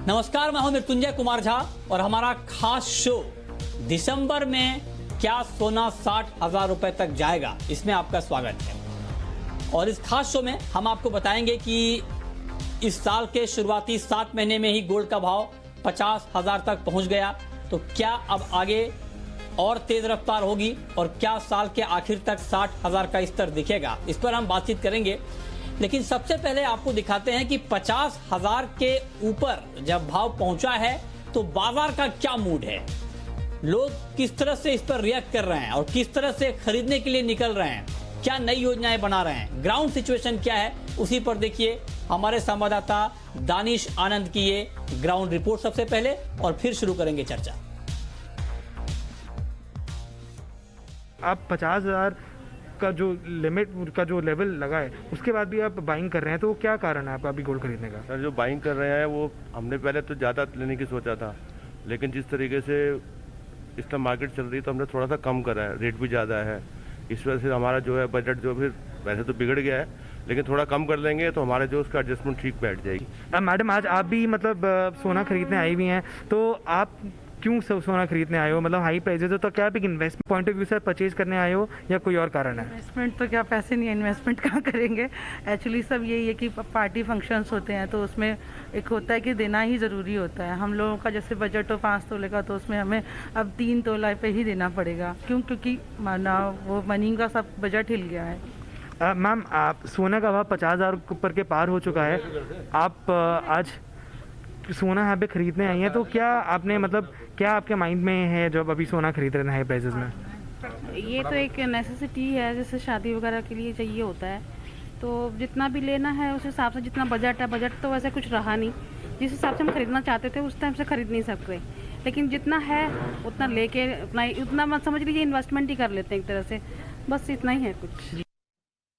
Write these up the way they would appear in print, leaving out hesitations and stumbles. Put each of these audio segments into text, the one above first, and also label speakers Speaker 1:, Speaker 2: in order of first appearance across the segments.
Speaker 1: नमस्कार, मैं हूं मृत्युंजय कुमार झा और हमारा खास शो दिसंबर में क्या सोना 60,000 रुपए तक जाएगा, इसमें आपका स्वागत है। और इस खास शो में हम आपको बताएंगे कि इस साल के शुरुआती 7 महीने में ही गोल्ड का भाव 50,000 तक पहुंच गया, तो क्या अब आगे और तेज रफ्तार होगी और क्या साल के आखिर तक 60,000 का स्तर दिखेगा, इस पर हम बातचीत करेंगे। लेकिन सबसे पहले आपको दिखाते हैं कि 50,000 के ऊपर जब भाव पहुंचा है तो बाजार का क्या मूड है, लोग किस तरह से इस पर रिएक्ट कर रहे हैं और किस तरह से खरीदने के लिए निकल रहे हैं, क्या नई योजनाएं बना रहे हैं, ग्राउंड सिचुएशन क्या है, उसी पर देखिए हमारे संवाददाता दानिश आनंद की ये ग्राउंड रिपोर्ट सबसे पहले, और फिर शुरू करेंगे चर्चा।
Speaker 2: आप 50,000 का जो लिमिट का जो लेवल लगा है उसके बाद भी आप बाइंग कर रहे हैं, तो वो क्या कारण है आपका अभी गोल्ड खरीदने का?
Speaker 3: सर, जो बाइंग कर रहे हैं वो हमने पहले तो ज़्यादा लेने की सोचा था, लेकिन जिस तरीके से इस टाइम मार्केट चल रही है तो हमने थोड़ा सा कम करा है, रेट भी ज़्यादा है, इस वजह से हमारा जो है बजट जो फिर वैसे तो बिगड़ गया है, लेकिन थोड़ा कम कर लेंगे तो हमारे जो उसका एडजस्टमेंट ठीक बैठ जाएगी।
Speaker 2: मैडम, आज आप भी मतलब सोना खरीदने आई हुई हैं, तो आप क्यों सोना खरीदने आए हो? मतलब हाई प्राइसेस हो तो क्या आप एक इन्वेस्टमेंट पॉइंट ऑफ व्यू से परचेज करने आए हो या कोई और कारण है?
Speaker 4: इन्वेस्टमेंट तो क्या, पैसे नहीं है, इन्वेस्टमेंट कहाँ करेंगे। एक्चुअली सब यही है कि पार्टी फंक्शंस होते हैं तो उसमें एक होता है कि देना ही ज़रूरी होता है। हम लोगों का जैसे बजट हो 5 तोले का, तो उसमें हमें अब 3 तोला पे ही देना पड़ेगा। क्योंकि माना वो मनी का सब बजट हिल गया है।
Speaker 2: मैम, आप सोना का भाव 50,000 ऊपर के पार हो चुका है, आप आज सोना यहाँ पे खरीदने आई हैं, तो क्या आपने मतलब क्या आपके माइंड में है जब अभी सोना खरीद रहे हैं हाई प्राइसेस में?
Speaker 4: ये तो एक नेसेसिटी है, जैसे शादी वगैरह के लिए चाहिए होता है, तो जितना भी लेना है उस हिसाब से, जितना बजट है, बजट तो वैसे कुछ रहा नहीं, जिस हिसाब से हम खरीदना चाहते थे उस टाइम से खरीद नहीं सकते, लेकिन जितना है उतना लेके उतना मत समझ लीजिए इन्वेस्टमेंट ही कर लेते हैं एक तरह से, बस इतना ही है कुछ।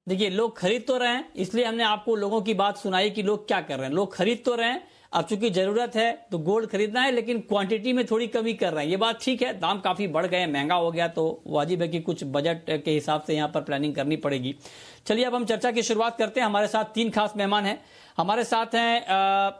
Speaker 1: देखिए, लोग खरीद तो रहे हैं, इसलिए हमने आपको लोगों की बात सुनाई कि लोग क्या कर रहे हैं। लोग खरीद तो रहे हैं, अब चूंकि जरूरत है तो गोल्ड खरीदना है, लेकिन क्वांटिटी में थोड़ी कमी कर रहे हैं। ये बात ठीक है, दाम काफी बढ़ गए, महंगा हो गया, तो वाजिब है कि कुछ बजट के हिसाब से यहाँ पर प्लानिंग करनी पड़ेगी। चलिए अब हम चर्चा की शुरुआत करते हैं। हमारे साथ 3 खास मेहमान हैं। हमारे साथ हैं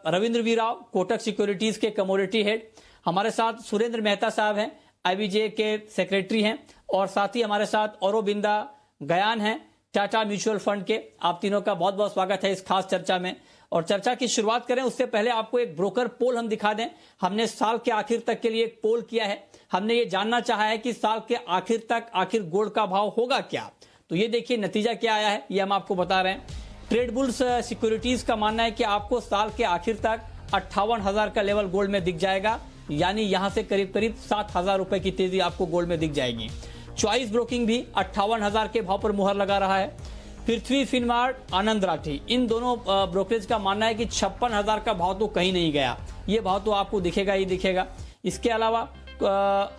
Speaker 1: रविंद्र वी राव, कोटक सिक्योरिटीज के कमोडिटी हेड। हमारे साथ सुरेंद्र मेहता साहब हैं, IBJ के सेक्रेटरी हैं, और साथ ही हमारे साथ औरोबिंदा गयान हैं, टाटा म्यूचुअल फंड के। आप तीनों का बहुत बहुत स्वागत है इस खास चर्चा में। और चर्चा की शुरुआत करें उससे पहले आपको एक ब्रोकर पोल हम दिखा दें। हमने साल के आखिर तक के लिए एक पोल किया है। हमने ये जानना चाहा है कि साल के आखिर तक आखिर गोल्ड का भाव होगा क्या। तो ये देखिए नतीजा क्या आया है, ये हम आपको बता रहे हैं। ट्रेड बुल्स सिक्योरिटीज का मानना है कि आपको साल के आखिर तक 58,000 का लेवल गोल्ड में दिख जाएगा, यानी यहां से करीब करीब 7,000 रुपए की तेजी आपको गोल्ड में दिख जाएगी। चॉइस ब्रोकिंग भी 58,000 के भाव पर मुहर लगा रहा है। पृथ्वी, फिनमार्ट, आनंद राठी, इन दोनों ब्रोकरेज का मानना है कि 56,000 का भाव तो कहीं नहीं गया, ये भाव तो आपको दिखेगा ही दिखेगा। इसके अलावा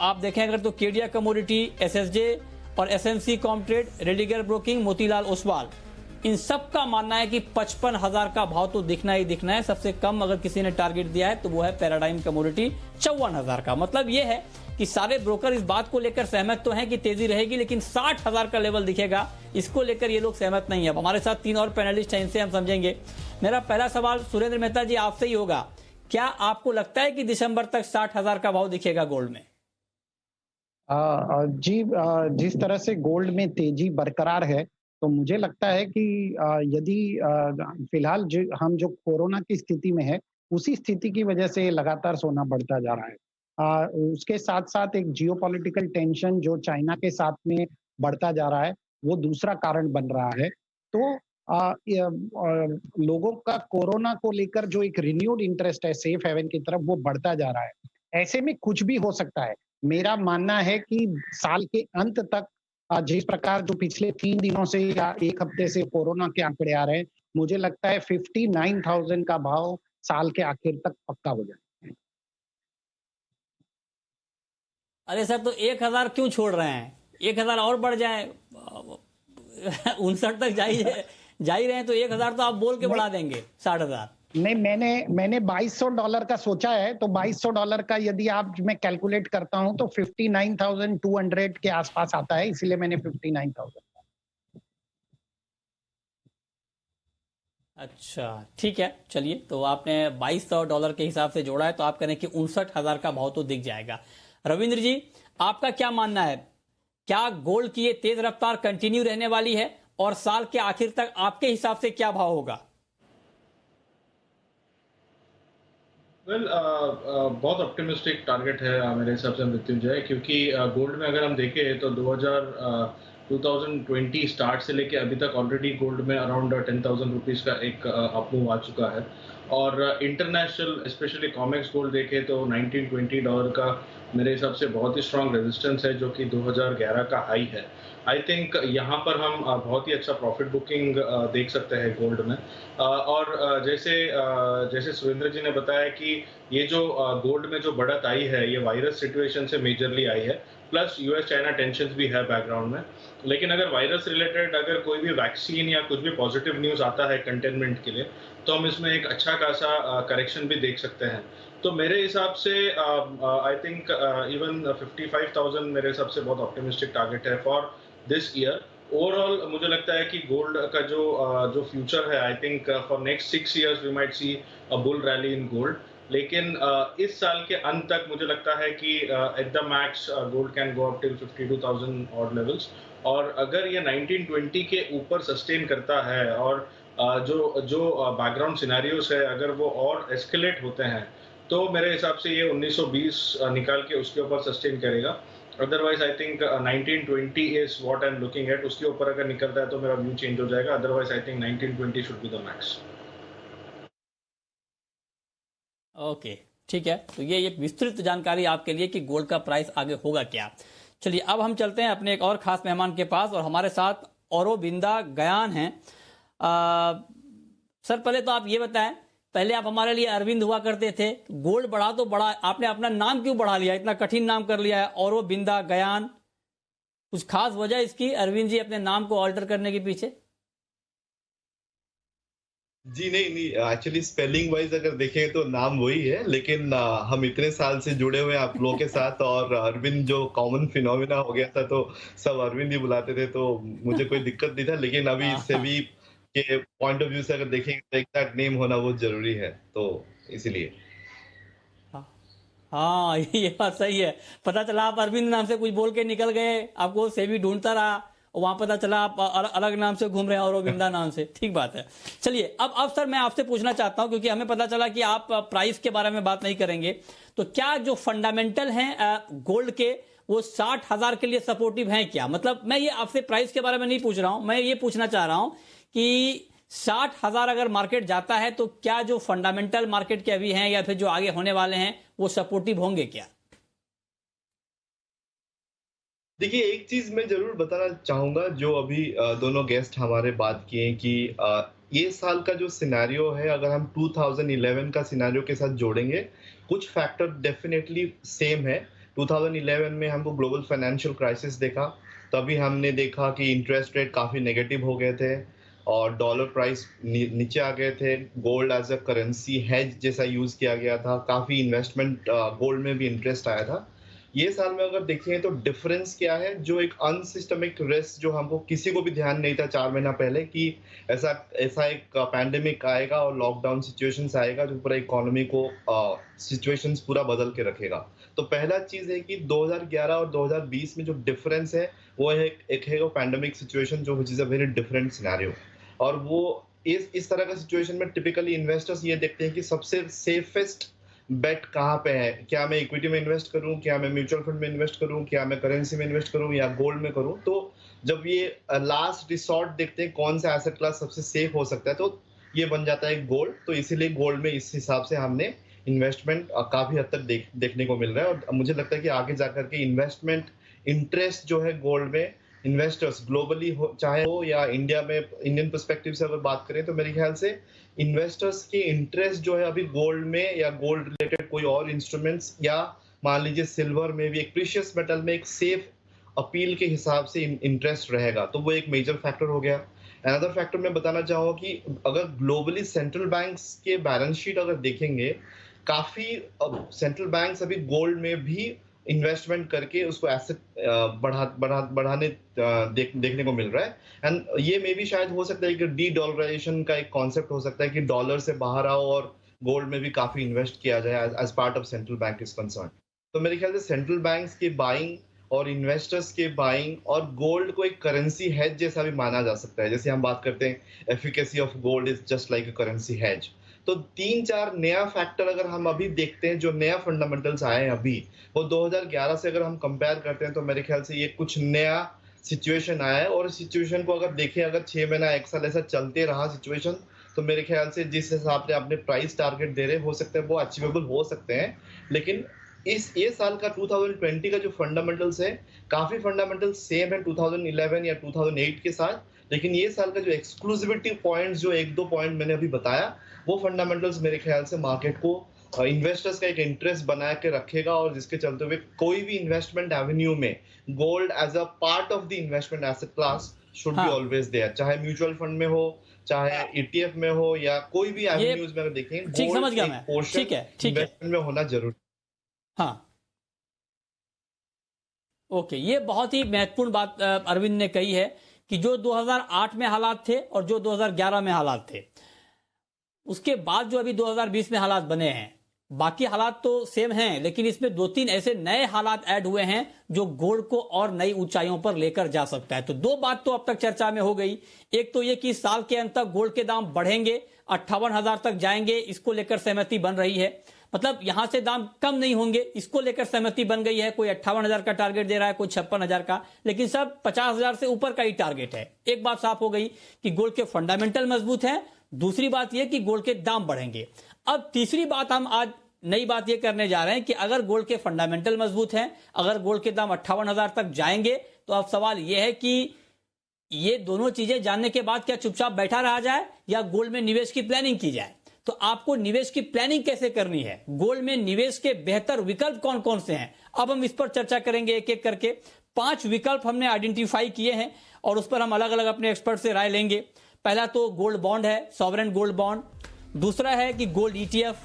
Speaker 1: आप देखें अगर तो केडिया कमोडिटी, SSJ और SNC Comtrade, Religare broking, Motilal Oswal, इन सब का मानना है कि 55,000 का भाव तो दिखना ही दिखना है। सबसे कम अगर किसी ने टारगेट दिया है तो वो है पैराडाइम कमोडिटी 54,000 का। मतलब ये है कि सारे ब्रोकर इस बात को लेकर सहमत तो हैं कि तेजी रहेगी, लेकिन 60,000 का लेवल दिखेगा, इसको लेकर ये लोग सहमत नहीं है। अब हमारे साथ 3 और पैनलिस्ट हैं, इनसे हम समझेंगे। मेरा पहला सवाल सुरेंद्र मेहता जी आपसे ही होगा, क्या आपको लगता है कि दिसंबर तक 60,000 का भाव दिखेगा गोल्ड में?
Speaker 5: जी, जिस तरह से गोल्ड में तेजी बरकरार है, तो मुझे लगता है कि यदि फिलहाल हम जो कोरोना की स्थिति में है, उसी स्थिति की वजह से लगातार सोना बढ़ता जा रहा है। उसके साथ-साथ एक जियोपॉलिटिकल टेंशन जो चाइना के साथ में बढ़ता जा रहा है, वो दूसरा कारण बन रहा है। तो लोगों का कोरोना को लेकर जो एक रिन्यूड इंटरेस्ट है सेफ हेवन की तरफ, वो बढ़ता जा रहा है। ऐसे में कुछ भी हो सकता है। मेरा मानना है कि साल के अंत तक जिस प्रकार जो पिछले 3 दिनों से या 1 हफ्ते से कोरोना के आंकड़े आ रहे हैं, मुझे लगता है 59,000 का भाव साल के आखिर तक पक्का हो जाए।
Speaker 1: अरे सर, तो 1,000 क्यों छोड़ रहे हैं? 1,000 और बढ़ जाए, 59 तक जा ही रहे हैं, तो 1,000 तो आप बोल के बढ़ा देंगे 60,000।
Speaker 5: नहीं, मैंने $2,200 का सोचा है, तो $2,200 का यदि आप मैं कैलकुलेट करता हूं तो 59,200 के आसपास आता है, इसीलिए मैंने 59,000।
Speaker 1: अच्छा, ठीक है, चलिए, तो आपने $2200 के हिसाब से जोड़ा है, तो आप कह रहे हैं कि 59,000 का भाव तो दिख जाएगा। रविंद्र जी, आपका क्या मानना है? क्या गोल्ड की ये तेज रफ्तार कंटिन्यू रहने वाली है और साल के आखिर तक आपके हिसाब से क्या भाव होगा?
Speaker 6: बहुत ऑप्टिमिस्टिक टारगेट है मेरे हिसाब से मृत्युंजय, क्योंकि गोल्ड में अगर हम देखें तो 2020 स्टार्ट से लेके अभी तक ऑलरेडी गोल्ड में अराउंड 10,000 रुपीज़ का एक अप मूव आ चुका है। और इंटरनेशनल स्पेशली कॉमेक्स गोल्ड देखें तो $19-20 का मेरे हिसाब से बहुत ही स्ट्रांग रेजिस्टेंस है, जो कि 2011 का हाई है। आई थिंक यहाँ पर हम बहुत ही अच्छा प्रॉफिट बुकिंग देख सकते हैं गोल्ड में। और जैसे सुरेंद्र जी ने बताया कि ये जो गोल्ड में जो बढ़त आई है, ये वायरस सिचुएशन से मेजरली आई है, प्लस यूएस चाइना टेंशन भी है बैकग्राउंड में। लेकिन अगर वायरस रिलेटेड अगर कोई भी वैक्सीन या कुछ भी पॉजिटिव न्यूज़ आता है कंटेनमेंट के लिए, तो हम इसमें एक अच्छा खासा करेक्शन भी देख सकते हैं। तो मेरे हिसाब से आई थिंक इवन 55,000 मेरे हिसाब से बहुत ऑप्टिमिस्टिक टारगेट है फॉर दिस ईयर। ओवरऑल मुझे लगता है कि गोल्ड का जो फ्यूचर है, I think for next 6 years we might see a bull rally in gold. लेकिन इस साल के अंत तक मुझे लगता है कि at the max gold can go up till 52,000 odd levels. और अगर ये 1920 के ऊपर सस्टेन करता है और जो बैकग्राउंड सिनेरियोस है अगर वो और एस्केलेट होते हैं, तो मेरे हिसाब से ये 1920 निकाल के उसके ऊपर सस्टेन करेगा। Otherwise I think 1920 is what I am looking at. उसके ऊपर अगर निकलता है तो मेरा व्यू चेंज हो जाएगा। Otherwise I think 1920 should be the max.
Speaker 1: Okay, ठीक है, तो ये एक विस्तृत जानकारी आपके लिए कि गोल्ड का प्राइस आगे होगा क्या। चलिए, अब हम चलते हैं अपने एक और खास मेहमान के पास, और हमारे साथ औरोबिंदा गयान हैं। सर, पहले तो आप ये बताएं, पहले आप हमारे लिए अरविंद हुआ करते थे, गोल्ड बढ़ा तो बढ़ा, आपने अपना नाम क्यों बढ़ा लिया, इतना कठिन नाम कर लिया है औरोबिंदा गयान? कुछ खास वजह इसकी, अरविंद जी, अपने नाम को ऑल्टर करने के पीछे?
Speaker 7: जी नहीं, एक्चुअली स्पेलिंग वाइज अगर देखें तो नाम वही है, लेकिन हम इतने साल से जुड़े हुए हैं आप लोगों के साथ, और अरविंद जो कॉमन फिनोमिना हो गया था तो सब अरविंद ही बुलाते थे, तो मुझे कोई दिक्कत नहीं था। लेकिन अभी सेबी के पॉइंट ऑफ व्यू से अगर देखेंगे तो एग्जैक्ट नेम होना बहुत जरूरी है, तो इसीलिए।
Speaker 1: हाँ, ये बात सही है। पता चला आप अरविंद नाम से कुछ बोल के निकल गए, आपको सेबी ढूंढता रहा, वहां पता चला आप अलग नाम से घूम रहे हैं, औरोबिंदा नाम से। ठीक बात है। चलिए, अब सर मैं आपसे पूछना चाहता हूं, क्योंकि हमें पता चला कि आप प्राइस के बारे में बात नहीं करेंगे, तो क्या जो फंडामेंटल हैं गोल्ड के, वो 60,000 के लिए सपोर्टिव हैं क्या? मतलब मैं ये आपसे प्राइस के बारे में नहीं पूछ रहा हूं, मैं ये पूछना चाह रहा हूं कि 60,000 अगर मार्केट जाता है तो क्या जो फंडामेंटल मार्केट के अभी हैं या फिर जो आगे होने वाले हैं वो सपोर्टिव होंगे क्या?
Speaker 7: देखिए, एक चीज मैं जरूर बताना चाहूंगा, जो अभी दोनों गेस्ट हमारे बात किए कि ये साल का जो सिनेरियो है, अगर हम 2011 का सिनेरियो के साथ जोड़ेंगे, कुछ फैक्टर डेफिनेटली सेम है। 2011 में हमको ग्लोबल फाइनेंशियल क्राइसिस देखा, तभी हमने देखा कि इंटरेस्ट रेट काफी नेगेटिव हो गए थे और डॉलर प्राइस नीचे आ गए थे। Gold as a currency hedge जैसा यूज किया गया था, काफी इन्वेस्टमेंट गोल्ड में भी इंटरेस्ट आया था। ये साल में अगर देखें तो डिफरेंस क्या है, जो एक अनसिस्टमिक रिस्क जो हमको किसी को भी ध्यान नहीं था 4 महीना पहले कि ऐसा एक पैंडेमिक आएगा और लॉकडाउन सिचुएशंस आएगा जो पूरा इकोनॉमी को सिचुएशंस पूरा बदल के रखेगा। तो पहला चीज है कि 2011 और 2020 में जो डिफरेंस है वो है एक है वो पैंडेमिक सिचुएशन, जो which is a very different scenario. और वो इस तरह का सिचुएशन में टिपिकली इन्वेस्टर्स ये देखते हैं कि सबसे सेफेस्ट बेट कहाँ पे है, क्या मैं इक्विटी में इन्वेस्ट करूं, क्या मैं म्यूचुअल फंड में इन्वेस्ट करूं, क्या मैं करेंसी में इन्वेस्ट करूं या गोल्ड में करूं। तो जब ये लास्ट रिसॉर्ट देखते हैं कौन सा एसेट क्लास सबसे सेफ हो सकता है, तो ये बन जाता है गोल्ड। तो इसीलिए गोल्ड में इस हिसाब से हमने इन्वेस्टमेंट काफी हद तक देखने को मिल रहा है। और मुझे लगता है कि आगे जाकर के इन्वेस्टमेंट इंटरेस्ट जो है गोल्ड में, इन्वेस्टर्स ग्लोबली चाहे हो या इंडिया में, इंडियन पर्सपेक्टिव से अगर बात करें तो मेरे ख्याल से इन्वेस्टर्स की इंटरेस्ट जो है अभी गोल्ड में या गोल्ड रिलेटेड कोई और इंस्ट्रूमेंट्स या मान लीजिए सिल्वर में भी, एक प्रीशियस मेटल में एक सेफ अपील के हिसाब से इंटरेस्ट रहेगा। तो वो एक मेजर फैक्टर हो गया। अनदर फैक्टर मैं बताना चाहूँगा कि अगर ग्लोबली सेंट्रल बैंक्स के बैलेंस शीट अगर देखेंगे, काफी सेंट्रल बैंक्स अभी गोल्ड में भी इन्वेस्टमेंट करके उसको एसेट बढ़ाने देखने को मिल रहा है। एंड ये मे भी शायद हो सकता है कि डी डॉलराइजेशन का एक कॉन्सेप्ट हो सकता है कि डॉलर से बाहर आओ और गोल्ड में भी काफी इन्वेस्ट किया जाए as part of central bank is concern. तो मेरे ख्याल से सेंट्रल बैंक्स की बाइंग और इन्वेस्टर्स के बाइंग और गोल्ड को एक करेंसी हेज जैसा भी माना जा सकता है। जैसे हम बात करते हैं efficacy of gold is just like a currency hedge. तो 3-4 नया फैक्टर अगर हम अभी देखते हैं, जो नया फंडामेंटल्स आए हैं अभी, वो 2011 से अगर हम कंपेयर करते हैं तो मेरे ख्याल से ये कुछ नया सिचुएशन आया है। और सिचुएशन को अगर देखें, अगर 6 महीना 1 साल ऐसा चलते रहा सिचुएशन, तो मेरे ख्याल से जिस हिसाब से आपने प्राइस टारगेट दे रहे हो सकते हैं वो अचीवेबल हो सकते हैं। लेकिन ये साल का 2020 का जो फंडामेंटल्स है, काफी फंडामेंटल्स सेम है 2011 या 2008 के साथ, लेकिन ये साल का जो एक्सक्लूसिविटी पॉइंट्स, जो 1-2 पॉइंट मैंने अभी बताया, वो फंडामेंटल्स मेरे ख्याल से मार्केट को इन्वेस्टर्स का एक इंटरेस्ट बना के रखेगा। और जिसके चलते हुए कोई भी इन्वेस्टमेंट एवेन्यू में gold as a part of the investment asset class should be always there, चाहे म्यूचुअल फंड में हो, चाहे ईटीएफ में हो, या कोई भी एवेन्यूज में अगर देखें,
Speaker 1: ठीक समझ गया मैं। ठीक है
Speaker 7: इन्वेस्टमेंट में होना जरूरी।
Speaker 1: हाँ, ओके, ये बहुत ही महत्वपूर्ण बात अरविंद ने कही है कि जो 2008 में हालात थे और जो 2011 में हालात थे, उसके बाद जो अभी 2020 में हालात बने हैं, बाकी हालात तो सेम हैं, लेकिन इसमें 2-3 ऐसे नए हालात ऐड हुए हैं जो गोल्ड को और नई ऊंचाइयों पर लेकर जा सकता है। तो 2 बात तो अब तक चर्चा में हो गई। एक तो ये कि साल के अंत तक गोल्ड के दाम बढ़ेंगे, 58,000 तक जाएंगे, इसको लेकर सहमति बन रही है। मतलब यहां से दाम कम नहीं होंगे, इसको लेकर सहमति बन गई है। कोई 58,000 का टारगेट दे रहा है, कोई 56,000 का, लेकिन सब 50,000 से ऊपर का ही टारगेट है। एक बात साफ हो गई कि गोल्ड के फंडामेंटल मजबूत हैं। दूसरी बात यह कि गोल्ड के दाम बढ़ेंगे। अब तीसरी बात हम आज नई बात यह करने जा रहे हैं कि अगर गोल्ड के फंडामेंटल मजबूत हैं, अगर गोल्ड के दाम 58,000 तक जाएंगे, तो अब सवाल यह है कि ये दोनों चीजें जानने के बाद क्या चुपचाप बैठा रहा जाए या गोल्ड में निवेश की प्लानिंग की जाए। तो आपको निवेश की प्लानिंग कैसे करनी है, गोल्ड में निवेश के बेहतर विकल्प कौन कौन से हैं, अब हम इस पर चर्चा करेंगे एक एक करके। 5 विकल्प हमने आइडेंटिफाई किए हैं और उस पर हम अलग अलग अपने एक्सपर्ट से राय लेंगे। पहला तो गोल्ड बॉन्ड है, सॉवरेन गोल्ड बॉन्ड। दूसरा है कि गोल्ड ईटीएफ,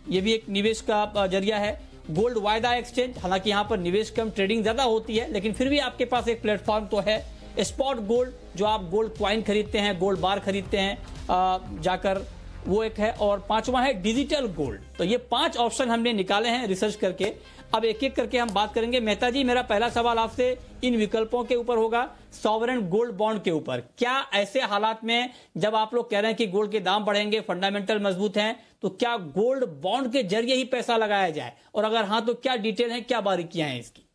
Speaker 1: ये भी एक निवेश का जरिया है। गोल्ड वायदा एक्सचेंज, हालांकि यहां पर निवेश कम, ट्रेडिंग ज्यादा होती है, लेकिन फिर भी आपके पास एक प्लेटफॉर्म तो है। स्पॉट गोल्ड, जो आप गोल्ड क्वाइन खरीदते हैं, गोल्ड बार खरीदते हैं जाकर, वो एक है। और 5वां है डिजिटल गोल्ड। तो ये 5 ऑप्शन हमने निकाले हैं रिसर्च करके। अब एक एक करके हम बात करेंगे। मेहता जी, मेरा पहला सवाल आपसे इन विकल्पों के ऊपर होगा, सॉवरेन गोल्ड बॉन्ड के ऊपर। क्या ऐसे हालात में जब आप लोग कह रहे हैं कि गोल्ड के दाम बढ़ेंगे, फंडामेंटल मजबूत हैं, तो क्या गोल्ड बॉन्ड के जरिए ही पैसा लगाया जाए, और अगर हाँ तो क्या डिटेल है, क्या बारीकियां हैं इसकी?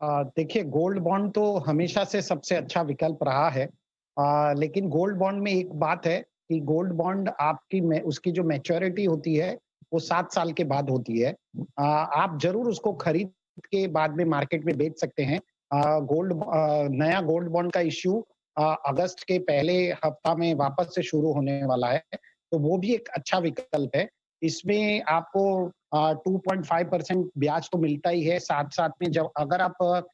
Speaker 5: देखिए, गोल्ड बॉन्ड तो हमेशा से सबसे अच्छा विकल्प रहा है। लेकिन गोल्ड बॉन्ड में एक बात है कि गोल्ड बॉन्ड उसकी जो मैच्योरिटी होती है वो 7 साल के बाद होती है। आप जरूर उसको खरीद के बाद में मार्केट में बेच सकते हैं। नया गोल्ड बॉन्ड का इश्यू अगस्त के पहले हफ्ता में वापस से शुरू होने वाला है, तो वो भी एक अच्छा विकल्प है। इसमें आपको 2.5% ब्याज तो मिलता ही है, साथ साथ में जब अगर आप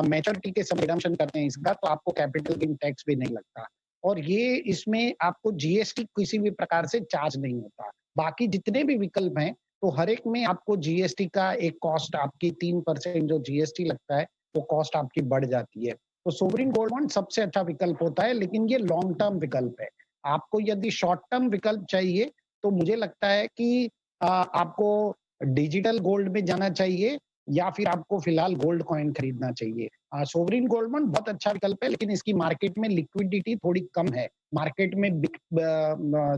Speaker 5: मैच्योरिटी के समय रिडम्पशन करते हैं इसका, तो आपको कैपिटल गेन टैक्स भी नहीं लगता, और ये इसमें आपको जीएसटी किसी भी प्रकार से चार्ज नहीं होता। बाकी जितने भी विकल्प हैं, तो हर एक में आपको जीएसटी का एक कॉस्ट, आपकी 3% जो जीएसटी लगता है, वो कॉस्ट आपकी बढ़ जाती है। तो सोवरिन गोल्ड बॉन्ड सबसे अच्छा विकल्प होता है, लेकिन ये लॉन्ग टर्म विकल्प है। आपको यदि शॉर्ट टर्म विकल्प चाहिए, तो मुझे लगता है कि आपको डिजिटल गोल्ड में जाना चाहिए, या फिर आपको फिलहाल गोल्ड कॉइन खरीदना चाहिए। सोवरिन गोल्ड बॉन्ड बहुत अच्छा विकल्प है, लेकिन इसकी मार्केट में लिक्विडिटी थोड़ी कम है। मार्केट में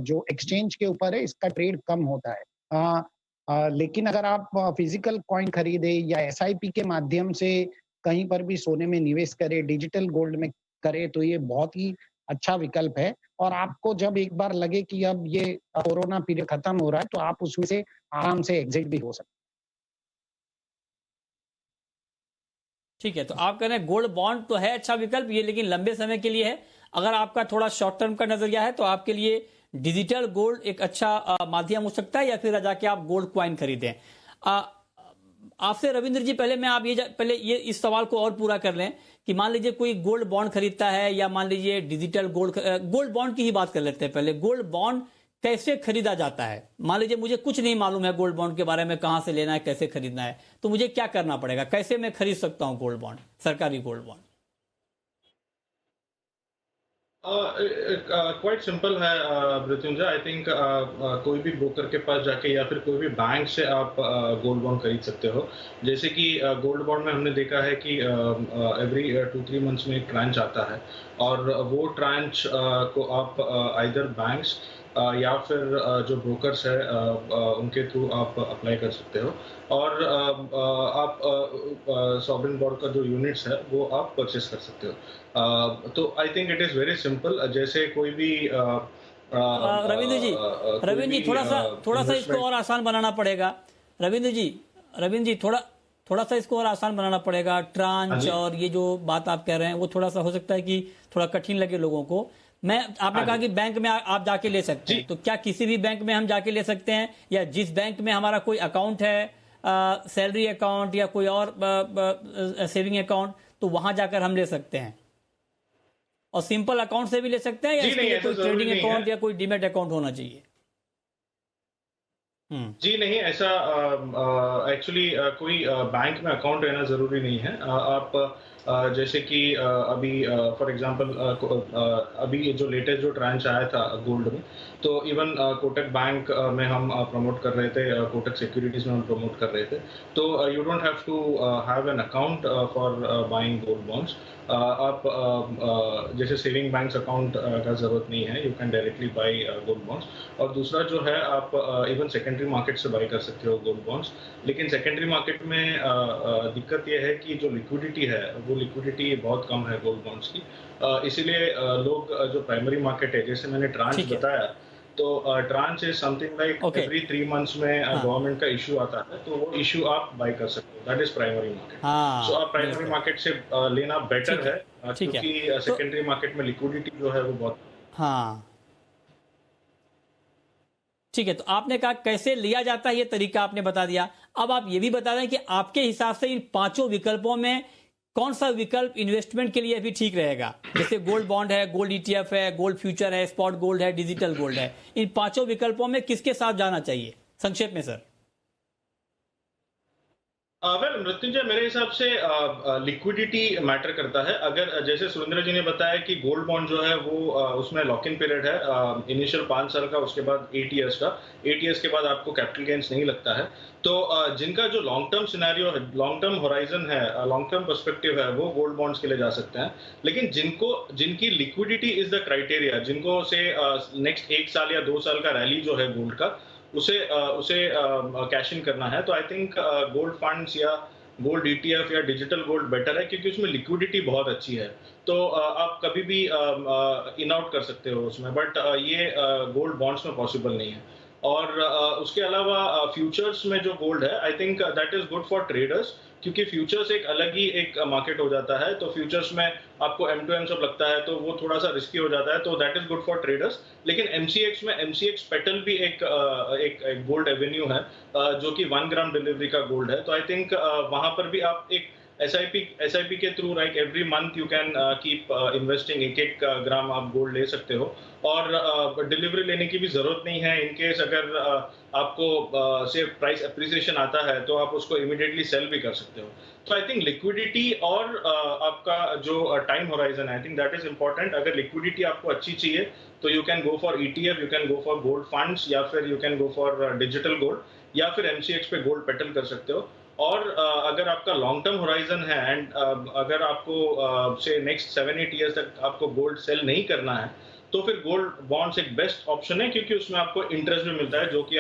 Speaker 5: जो एक्सचेंज के ऊपर है, इसका ट्रेड कम होता है। लेकिन अगर आप फिजिकल कॉइन खरीदे या एसआईपी के माध्यम से कहीं पर भी सोने में निवेश करें, डिजिटल गोल्ड में करें, तो ये बहुत ही अच्छा विकल्प है। और आपको जब एक बार लगे कि अब ये कोरोना पीरियड खत्म हो रहा है, तो आप उसमें से आराम से एग्जिट भी हो सकते हैं।
Speaker 1: ठीक है, तो आप कह रहे हैं गोल्ड बॉन्ड तो है अच्छा विकल्प ये, लेकिन लंबे समय के लिए है। अगर आपका थोड़ा शॉर्ट टर्म का नजरिया है, तो आपके लिए डिजिटल गोल्ड एक अच्छा माध्यम हो सकता है, या फिर जाके आप गोल्ड क्वाइन खरीदें। आपसे रविंद्र जी, पहले ये इस सवाल को और पूरा कर लें कि मान लीजिए कोई गोल्ड बॉन्ड खरीदता है, या मान लीजिए डिजिटल गोल्ड बॉन्ड की ही बात कर लेते हैं। पहले गोल्ड बॉन्ड कैसे खरीदा जाता है? मान लीजिए मुझे कुछ नहीं मालूम है गोल्ड बॉन्ड के बारे में, कहां से लेना है, कैसे खरीदना है, तो मुझे क्या करना पड़ेगा? कैसे मैं खरीद सकता हूं गोल्ड बॉन्ड, सरकारी गोल्ड बॉन्ड?
Speaker 6: क्वाइट सिंपल है मृत्युंजय। आई थिंक कोई भी ब्रोकर के पास जाके या फिर कोई भी बैंक से आप गोल्ड बॉन्ड खरीद सकते हो। जैसे कि गोल्ड बॉन्ड में हमने देखा है कि एवरी 2-3 मंथ्स में एक ट्रांच आता है, और वो ट्रांच को आप आइदर बैंक्स या फिर जो ब्रोकर्स है उनके थ्रू आप अप्लाई कर सकते हो, और आप सॉवरेन बॉन्ड का जो यूनिट्स है वो आप परचेस कर सकते हो। तो I think it is very simple. जैसे कोई भी
Speaker 1: रविंद्र जी, थोड़ा सा इसको और आसान बनाना पड़ेगा। रविंद्र जी, थोड़ा सा इसको और आसान बनाना पड़ेगा। ट्रांच और ये जो बात आप कह रहे हैं वो थोड़ा सा हो सकता है कि थोड़ा कठिन लगे लोगों को। आपने कहा कि बैंक में आप जाके ले सकते हैं, तो क्या किसी भी बैंक में हम जाके ले सकते हैं, या जिस बैंक में हमारा कोई अकाउंट है, सैलरी अकाउंट या कोई और सेविंग अकाउंट, तो वहां जाकर हम ले सकते हैं? और सिंपल अकाउंट से भी ले सकते हैं, या इसके लिए कोई ट्रेडिंग अकाउंट या कोई डीमैट अकाउंट होना चाहिए?
Speaker 6: जी नहीं, ऐसा एक्चुअली कोई बैंक में अकाउंट रहना ज़रूरी नहीं है। आप जैसे कि अभी फॉर एग्जांपल अभी जो लेटेस्ट जो ट्रांच आया था गोल्ड में, तो इवन कोटक बैंक में हम प्रमोट कर रहे थे, कोटक सिक्योरिटीज में हम प्रमोट कर रहे थे। तो you don't have to have an account for buying gold bonds. आप जैसे सेविंग बैंक्स अकाउंट का ज़रूरत नहीं है, you can directly buy gold bonds. और दूसरा जो है, आप इवन सेकेंडरी मार्केट से बाई कर सकते हो गोल्ड बॉन्ड्स। लेकिन सेकेंडरी मार्केट में दिक्कत यह है कि जो लिक्विडिटी है वो लिक्विडिटी बहुत कम है गोल्ड बॉन्ड्स की। इसीलिए लोग जो प्राइमरी मार्केट है, जैसे मैंने ट्रांच बताया, तो tranche is something like every 3 months में गवर्नमेंट का इशू आता है, तो वो इशू आप बाय कर सकते हो। That is primary market. So आप प्राइमरी मार्केट से लेना बेटर है, क्योंकि सेकेंडरी मार्केट में लिक्विडिटी जो है वो बहुत।
Speaker 1: हाँ, ठीक है। तो आपने कहा कैसे लिया जाता है, ये तरीका आपने बता दिया। अब आप ये भी बता दें कि आपके हिसाब से इन 5 विकल्पों में कौन सा विकल्प इन्वेस्टमेंट के लिए अभी ठीक रहेगा? जैसे गोल्ड बॉन्ड है, गोल्ड ETF है, गोल्ड फ्यूचर है, स्पॉट गोल्ड है, डिजिटल गोल्ड है। इन 5 विकल्पों में किसके साथ जाना चाहिए, संक्षेप में सर?
Speaker 6: वेल मृत्युंजय, मेरे हिसाब से लिक्विडिटी मैटर करता है। अगर जैसे सुरेंद्र जी ने बताया कि गोल्ड बॉन्ड जो है वो उसमें लॉक इन पीरियड है, इनिशियल 5 साल का, उसके बाद 8 इयर्स का। 8 इयर्स के बाद आपको कैपिटल गेन्स नहीं लगता है। तो जिनका जो लॉन्ग टर्म सिनेरियो है, लॉन्ग टर्म होराइजन है, लॉन्ग टर्म पर्सपेक्टिव है, वो गोल्ड बॉन्ड्स के लिए जा सकते हैं। लेकिन जिनकी लिक्विडिटी इज द क्राइटेरिया, जिनको से नेक्स्ट 1 साल या 2 साल का रैली जो है गोल्ड का, उसे कैश इन करना है, तो आई थिंक गोल्ड फंड्स या गोल्ड ETF या डिजिटल गोल्ड बेटर है, क्योंकि उसमें लिक्विडिटी बहुत अच्छी है। तो आप कभी भी इन आउट कर सकते हो उसमें, बट ये गोल्ड बॉन्ड्स में पॉसिबल नहीं है। और उसके अलावा फ्यूचर्स में जो गोल्ड है, I think that is good for traders, क्योंकि फ्यूचर्स एक अलग ही एक मार्केट हो जाता है। तो फ्यूचर्स में आपको M2M सब लगता है, तो वो थोड़ा सा रिस्की हो जाता है, तो that is good for traders. लेकिन MCX में MCX पेटल भी एक गोल्ड एवेन्यू है, जो कि 1 ग्राम डिलीवरी का गोल्ड है। तो आई थिंक वहां पर भी आप एक SIP के through, like every month you can keep investing, 1 ग्राम आप गोल्ड ले सकते हो, और डिलीवरी लेने की भी जरूरत नहीं है। इनकेस अगर आपको से प्राइस अप्रिसिएशन आता है, तो आप उसको इमीडिएटली सेल भी कर सकते हो। तो आई थिंक लिक्विडिटी और आपका जो टाइम होराइजन है, I think that is important. अगर लिक्विडिटी आपको अच्छी चाहिए, तो you can go for ETF, you can go for gold funds, या फिर you can go for digital gold, या फिर MCX पे गोल्ड पेटल कर सकते हो। और अगर आपका लॉन्ग टर्म होराइजन है, एंड अगर आपको से नेक्स्ट 7-8 ईयर्स तक आपको गोल्ड सेल नहीं करना है, तो फिर गोल्ड बॉन्ड्स एक बेस्ट ऑप्शन है, क्योंकि उसमें आपको इंटरेस्ट भी मिलता है, जो कि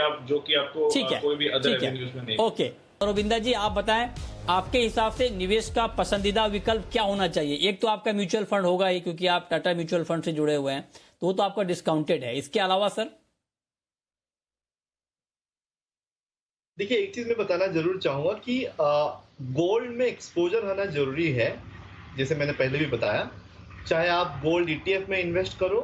Speaker 6: आपको कोई भी अदर एवेन्यूज में नहीं।
Speaker 1: ओके, रविंदर जी, आप बताएं आपके हिसाब से निवेश का पसंदीदा विकल्प क्या होना चाहिए? एक तो आपका म्यूचुअल फंड होगा ही, क्योंकि आप टाटा म्यूचुअल फंड से जुड़े हुए हैं, तो वो तो आपका डिस्काउंटेड है। इसके अलावा सर?
Speaker 7: देखिए, एक चीज मैं बताना जरूर चाहूंगा कि गोल्ड में एक्सपोजर होना जरूरी है। जैसे मैंने पहले भी बताया, चाहे आप गोल्ड ETF में इन्वेस्ट करो,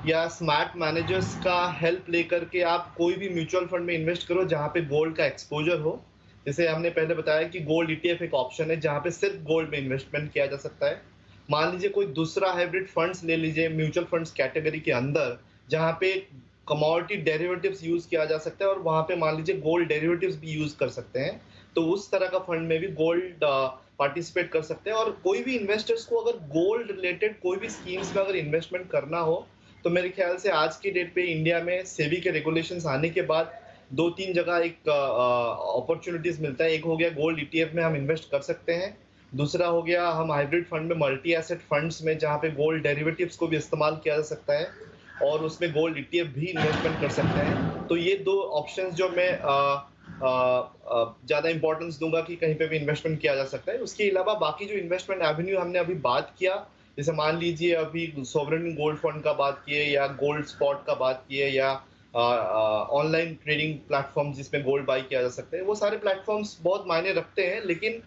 Speaker 7: या स्मार्ट मैनेजर्स का हेल्प लेकर के आप कोई भी म्यूचुअल फंड में इन्वेस्ट करो जहां पे गोल्ड का एक्सपोजर हो। जैसे हमने पहले बताया कि गोल्ड ETF एक ऑप्शन है जहां पे सिर्फ गोल्ड में इन्वेस्टमेंट किया जा सकता है। मान लीजिए कोई दूसरा हाइब्रिड फंड्स ले लीजिए म्यूचुअल फंड्स कैटेगरी के अंदर, जहां पे कमोडिटी डेरिवेटिव्स यूज किया जा सकता है और वहां पे मान लीजिए गोल्ड डेरिवेटिव्स भी यूज कर सकते हैं, तो उस तरह का फंड में भी गोल्ड पार्टिसिपेट कर सकते हैं। और कोई भी इन्वेस्टर्स को अगर गोल्ड रिलेटेड कोई भी स्कीम्स में अगर इन्वेस्टमेंट करना हो तो मेरे ख्याल से आज की डेट पे इंडिया में सेबी के रेगुलेशंस आने के बाद 2-3 जगह एक अपॉर्चुनिटीज मिलता है। एक हो गया गोल्ड ईटीएफ में हम इन्वेस्ट कर सकते हैं, दूसरा हो गया हम हाइब्रिड फंड में मल्टी एसेट फंड्स में जहाँ पे गोल्ड डेरिवेटिव्स को भी इस्तेमाल किया जा सकता है और उसमें गोल्ड ईटीएफ भी इन्वेस्टमेंट कर सकते हैं। तो ये 2 ऑप्शंस जो मैं ज़्यादा इंपॉर्टेंस दूंगा कि कहीं पे भी इन्वेस्टमेंट किया जा सकता है। उसके अलावा बाकी जो इन्वेस्टमेंट एवेन्यू हमने अभी बात किया, जैसे मान लीजिए अभी सोवरेन गोल्ड फंड का बात किए या गोल्ड स्पॉट का बात किए या ऑनलाइन ट्रेडिंग प्लेटफॉर्म जिसमें गोल्ड बाई किया जा सकता है, वो सारे प्लेटफॉर्म्स बहुत मायने रखते हैं। लेकिन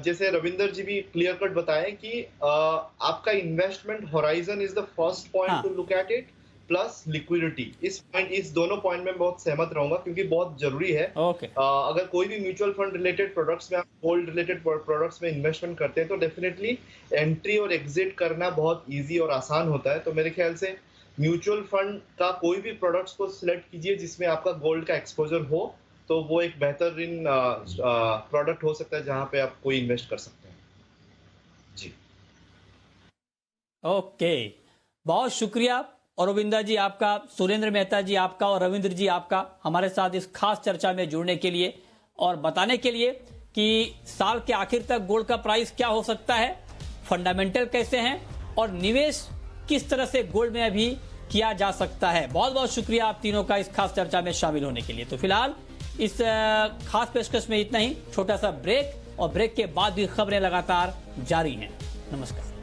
Speaker 7: जैसे रविंदर जी भी क्लियर कट बताएं कि आपका investment horizon is the first point two look at it, plus liquidity. इस दोनों पॉइंट में बहुत सहमत रहूंगा क्योंकि बहुत जरूरी है। अगर कोई भी म्यूचुअल फंड रिलेटेड प्रोडक्ट्स में आप गोल्ड रिलेटेड प्रोडक्ट्स में इन्वेस्टमेंट करते हैं तो डेफिनेटली एंट्री और एग्जिट करना बहुत इजी और आसान होता है। तो मेरे ख्याल से म्यूचुअल फंड का कोई भी प्रोडक्ट्स को सिलेक्ट कीजिए जिसमें आपका गोल्ड का एक्सपोजर हो, तो वो एक बेहतरीन प्रोडक्ट हो सकता है जहां पे आप कोई इन्वेस्ट कर सकते हैं। जी
Speaker 1: ओके, बहुत शुक्रिया अरविंदा जी आपका, सुरेंद्र मेहता जी आपका और रविंद्र जी आपका हमारे साथ इस खास चर्चा में जुड़ने के लिए और बताने के लिए कि साल के आखिर तक गोल्ड का प्राइस क्या हो सकता है, फंडामेंटल कैसे हैं और निवेश किस तरह से गोल्ड में अभी किया जा सकता है। बहुत बहुत शुक्रिया आप तीनों का इस खास चर्चा में शामिल होने के लिए। तो फिलहाल इस खास पेशकश में इतना ही, छोटा सा ब्रेक और ब्रेक के बाद भी खबरें लगातार जारी हैं। नमस्कार।